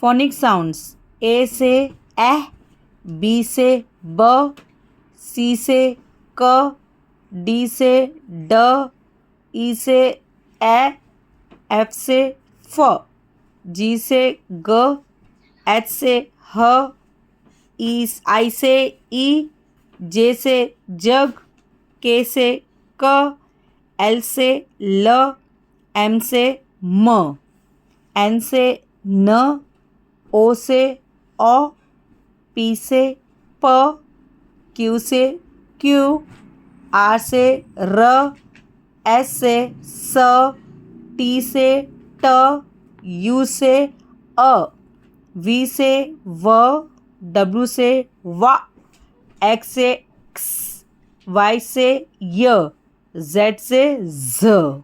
Phonic sounds ए से ए, B से ब, सी से क, डी से ड, ई से ए, एफ से फ, जी से ग, एच से ह, ई आई से ई, जे से जग, के से क, एल से ल, एम से म, एन से न, ओ से औ, पी से प, क्यू से क्यू, आर से र, एस से स, टी से ट, यू से अ, वी से व, डब्ल्यू से वा, एक्स से क्स, वाई से य, जेड से ज।